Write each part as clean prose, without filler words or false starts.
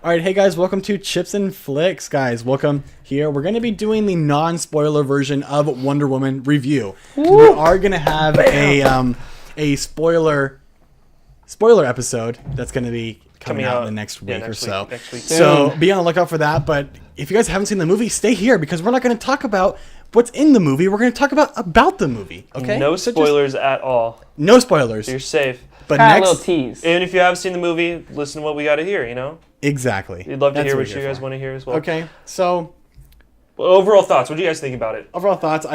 All right, hey guys, welcome to Chips and Flicks, guys. Welcome here. We're going to be doing the non-spoiler version of Wonder Woman review. Woo! We are going to have a spoiler episode that's going to be coming out in the next week or so. Next week. So be on the lookout for that. But if you guys haven't seen the movie, stay here because we're not going to talk about what's in the movie. We're going to talk about the movie. Okay? No spoilers at all. No spoilers. So you're safe. But a little tease. And if you have seen the movie, listen to what we got to hear, you know? Exactly. We'd love to hear what you guys want to hear as well. Okay, so... Well, overall thoughts. What do you guys think about it? Overall thoughts,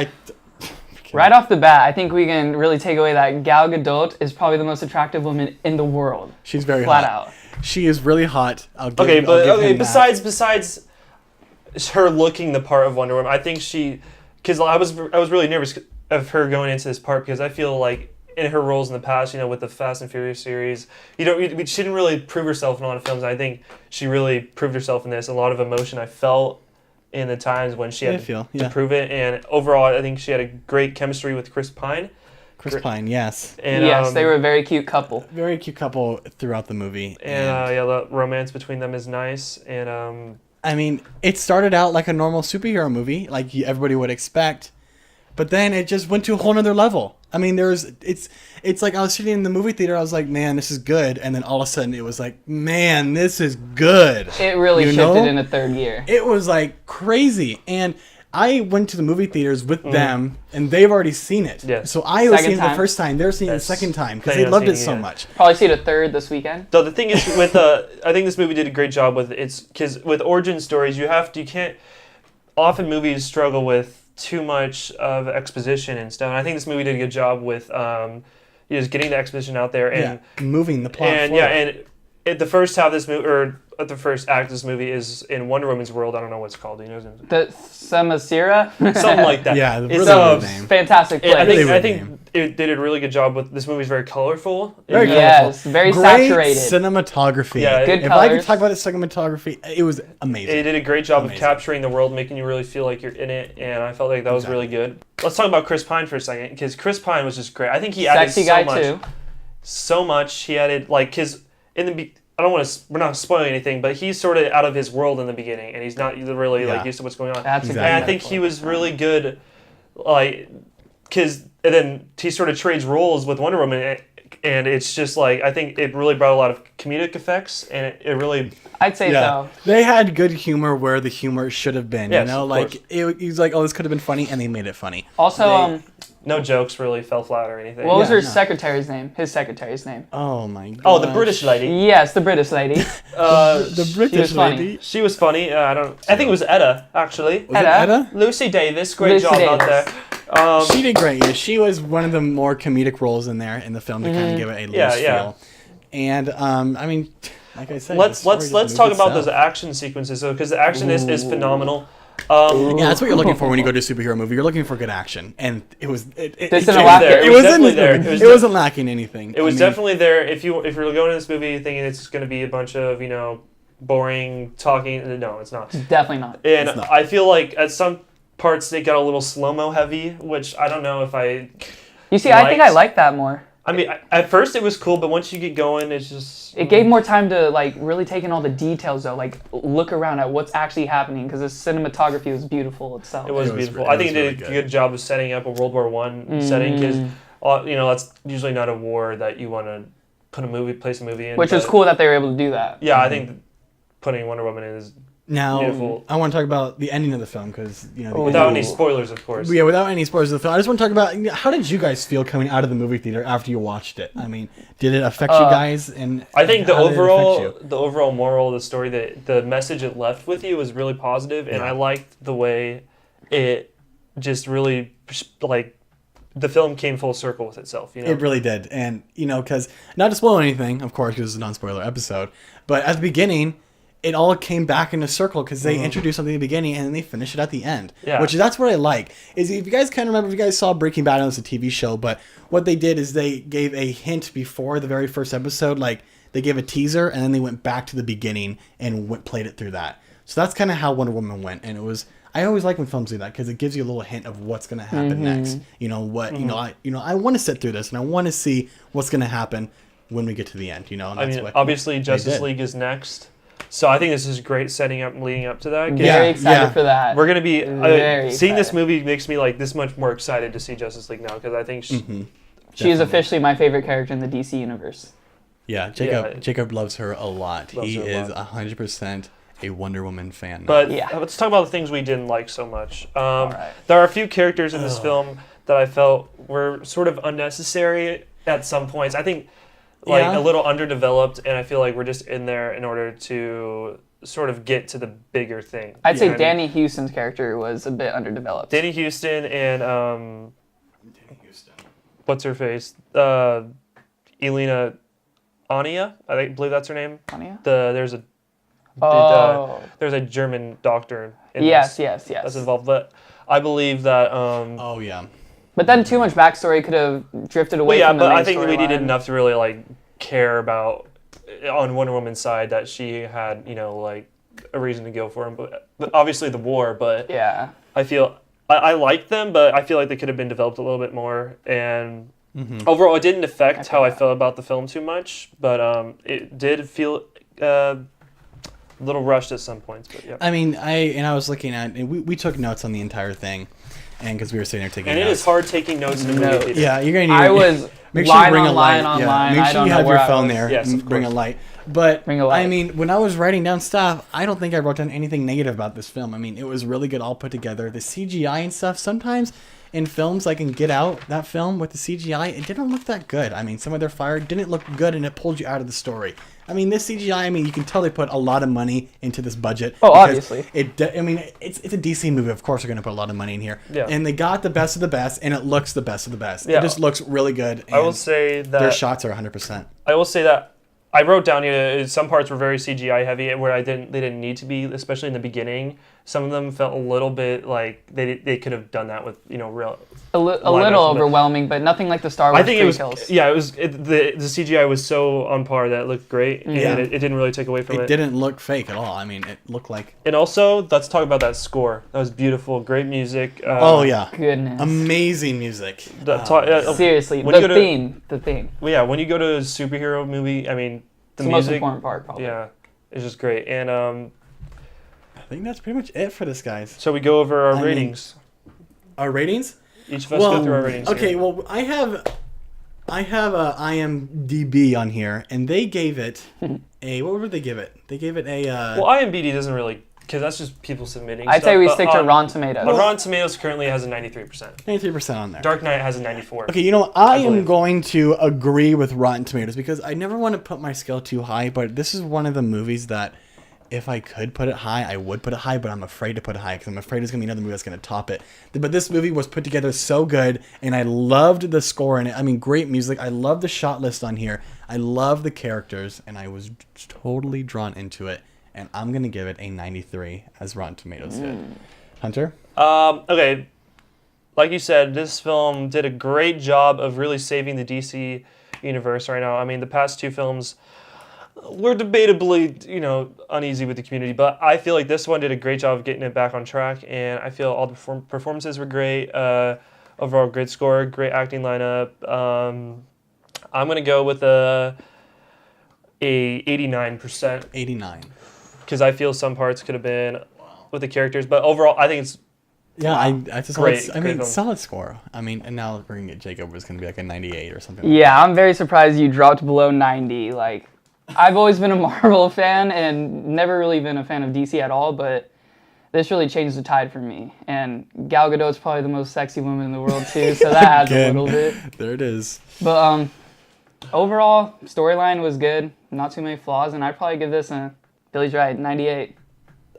Right off the bat, I think we can really take away that Gal Gadot is probably the most attractive woman in the world. She's very flat hot. out. She is really hot. Besides her looking the part of Wonder Woman, I think because I was really nervous of her going into this part because I feel like in her roles in the past, you know, with the Fast and Furious series, she didn't really prove herself in a lot of films. And I think she really proved herself in this. A lot of emotion I felt in the times when she had to prove it. And overall, I think she had a great chemistry with Chris Pine. Chris Pine, yes. And, yes, they were a very cute couple. Very cute couple throughout the movie. And the romance between them is nice. And I mean, it started out like a normal superhero movie, like everybody would expect. But then it just went to a whole nother level. I mean, it's like I was sitting in the movie theater, I was like, man, this is good. And then all of a sudden it was like, man, this is good. It really shifted in a third gear. It was like crazy. And I went to the movie theaters with them, and they've already seen it. Yes. So I was seeing it the first time. They're seeing it the second time because they loved it so much. Probably see it a third this weekend. So the thing is, with I think this movie did a great job with because with origin stories, you can't. Often movies struggle with too much of exposition and stuff. And I think this movie did a good job with just getting the exposition out there and moving the plot forward. And the first half of this movie, or the first act of this movie, is in Wonder Woman's world. I don't know what it's called. Do you know? The Samasira? Something like that. Yeah, it's a name. Fantastic place. I think it did a really good job with this. Movie's very colorful. Very very great saturated. cinematography. Yeah, good if colors. I could talk about the cinematography, it was amazing. It did a great job of capturing the world, making you really feel like you're in it, and I felt like that was really good. Let's talk about Chris Pine for a second, because Chris Pine was just great. I think he added so much. He added because we're not spoiling anything, but he's sort of out of his world in the beginning, and he's not really used to what's going on. That's and I think he was really good, because then he sort of trades roles with Wonder Woman, and it's just I think it really brought a lot of comedic effects, and it really. I'd say so. They had good humor where the humor should have been. Yes, you know, he's like, oh, this could have been funny, and they made it funny. Also, no jokes really fell flat or anything. What was her secretary's name? His secretary's name. Oh my god. Oh, the British lady. Yes, the British lady. The British lady. She was funny. I think it was Etta, actually. Was it Etta? Lucy Davis. Great job out there. She did great. Yeah, she was one of the more comedic roles in there in the film to kind of give it a loose feel. And I mean, like I said, let's talk about those action sequences, because the action is phenomenal. That's what you're looking for when you go to a superhero movie. You're looking for good action, and it was. It wasn't there. It wasn't lacking anything. It was definitely there. If you're going to this movie thinking it's going to be a bunch of boring talking, no, it's not. Definitely not. And I feel like at some parts they got a little slow-mo heavy, which I don't know if I. You see, I think I like that more. I mean, at first it was cool, but once you get going, it's just... It gave more time to, really take in all the details, though. Look around at what's actually happening, because the cinematography was beautiful itself. It was beautiful. I think it did a good job of setting up a World War I setting, because, that's usually not a war that you want to place a movie in. Which was cool that they were able to do that. Yeah, I think putting Wonder Woman in is beautiful. I want to talk about the ending of the film, because, without any spoilers, of course. Yeah, without any spoilers of the film. I just want to talk about, how did you guys feel coming out of the movie theater after you watched it? I mean, did it affect you guys? And I think the overall moral of the story, the message it left with you was really positive, and I liked the way it just really, the film came full circle with itself. It really did. And, because, not to spoil anything, of course, because it's a non-spoiler episode, but at the beginning, it all came back in a circle because they introduced something in the beginning and then they finish it at the end. Yeah. That's what I like. Is if you guys can remember, if you guys saw Breaking Bad, it was a TV show, but what they did is they gave a hint before the very first episode, they gave a teaser and then they went back to the beginning and played it through that. So that's kind of how Wonder Woman went, and it was. I always like when films do that because it gives you a little hint of what's going to happen next. I want to sit through this and I want to see what's going to happen when we get to the end. And obviously Justice League is next. So I think this is great setting up and leading up to that. Very excited for that. We're going to be... seeing this excited. movie makes me like this much more excited to see Justice League now because I think she is officially my favorite character in the DC universe. Yeah, Jacob loves her a lot. He is 100% a Wonder Woman fan. But let's talk about the things we didn't like so much. There are a few characters in this film that I felt were sort of unnecessary at some points. I think a little underdeveloped, and I feel like we're just in there in order to sort of get to the bigger thing. I'd say Danny Houston's character was a bit underdeveloped. Danny Houston and what's her face? Elena Ania, I believe that's her name. Ania? There's a German doctor in yes, this yes. that's involved, but I believe that But then too much backstory could have drifted away from the main I think we needed storyline. enough to really like care about on Wonder Woman's side that she had, like a reason to go for him, but obviously the war, but I feel I like them, but I feel like they could have been developed a little bit more, and overall it didn't affect how I felt about the film too much, but it did feel a little rushed at some points, but yeah. I mean, I was looking at, and we took notes on the entire thing, and because we were sitting there taking notes. And it is hard taking notes in a movie theater. Yeah, you're gonna need. I was make sure you bring a light. online. Make sure you have your phone there. Yes, and of bring a course. light. But Bring a light. I mean, when I was writing down stuff, I don't think I wrote down anything negative about this film. I mean, it was really good, all put together. The CGI and stuff. Sometimes in films, I can get out that film with the CGI. It didn't look that good. I mean, some of their fire didn't look good, and it pulled you out of the story. I mean, this CGI. I mean, you can tell they put a lot of money into this budget. Oh, obviously. It's a DC movie. Of course, they're going to put a lot of money in here. Yeah. And they got the best of the best, and it looks the best of the best. Yeah. It just looks really good. I will say that their shots are 100%. I will say that I wrote down some parts were very CGI heavy, where they didn't need to be, especially in the beginning. Some of them felt a little bit like they could have done that with real. A little overwhelming, but nothing like the Star Wars. I think it was kills. the CGI was so on par that it looked great, and it didn't really take away from it. It didn't look fake at all. I mean, it looked like. And also, let's talk about that score. That was beautiful, great music. Goodness, amazing music. Seriously, the theme. Well, yeah, when you go to a superhero movie, I mean, the it's music, the most important part, probably. Yeah, it's just great. And I think that's pretty much it for this, guys. so we go over our ratings. Our ratings? Each of us go through our ratings. Okay, here. well, I have a IMDb on here, and they gave it a. What would they give it? They gave it a. Well, IMDb doesn't really, because that's just people submitting. I'd say we stick to Rotten Tomatoes. But Rotten Tomatoes currently has a 93%. 93% on there. Dark Knight has a 94. Okay, you know what? I am going to agree with Rotten Tomatoes because I never want to put my scale too high, but this is one of the movies that if I could put it high, I would put it high, but I'm afraid to put it high because I'm afraid there's going to be another movie that's going to top it. But this movie was put together so good, and I loved the score in it. I mean, great music. I love the shot list on here. I love the characters, and I was totally drawn into it. And I'm going to give it a 93 as Rotten Tomatoes did. Hunter? Okay. Like you said, this film did a great job of really saving the DC universe right now. I mean, the past two films were debatably, uneasy with the community, but I feel like this one did a great job of getting it back on track, and I feel all the performances were great. Overall, great score, great acting lineup. I'm going to go with a 89%. 89. Because I feel some parts could have been with the characters, but overall, I think it's solid score. I mean, and now we're gonna get Jacob was gonna be like a 98 or something. Yeah, I'm very surprised you dropped below 90. Like, I've always been a Marvel fan and never really been a fan of DC at all, but this really changed the tide for me. And Gal Gadot's probably the most sexy woman in the world too, so that adds a little bit. There it is. But overall, storyline was good. Not too many flaws, and I'd probably give this a Billy's right, 98.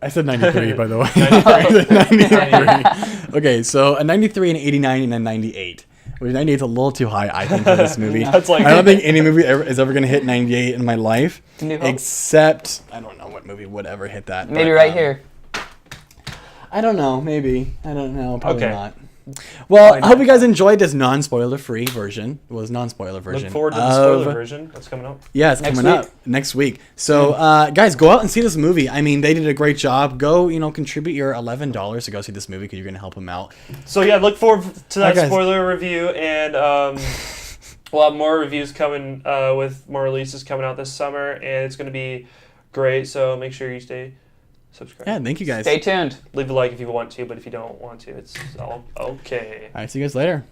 I said 93, by the way. I said 93. Okay, so a 93, an 89, and a 98. Which 98 is a little too high, I think, for this movie. That's like, I don't think any movie is ever going to hit 98 in my life. New Hope? Except, I don't know what movie would ever hit that. Maybe right here. I don't know, maybe. I don't know, probably Okay. not. Well, I hope you guys enjoyed this non-spoiler-free version. It was non-spoiler version. Look forward to the spoiler version that's coming up. Yeah, it's coming up next week. So, guys, go out and see this movie. I mean, they did a great job. Go, contribute your $11 to go see this movie because you're going to help them out. So, yeah, look forward to that guys. spoiler review, and we'll have more reviews coming with more releases coming out this summer, and it's going to be great. So make sure you stay subscribed. Yeah, thank you guys. Stay tuned. Leave a like if you want to, but if you don't want to, it's all okay. All right, see you guys later.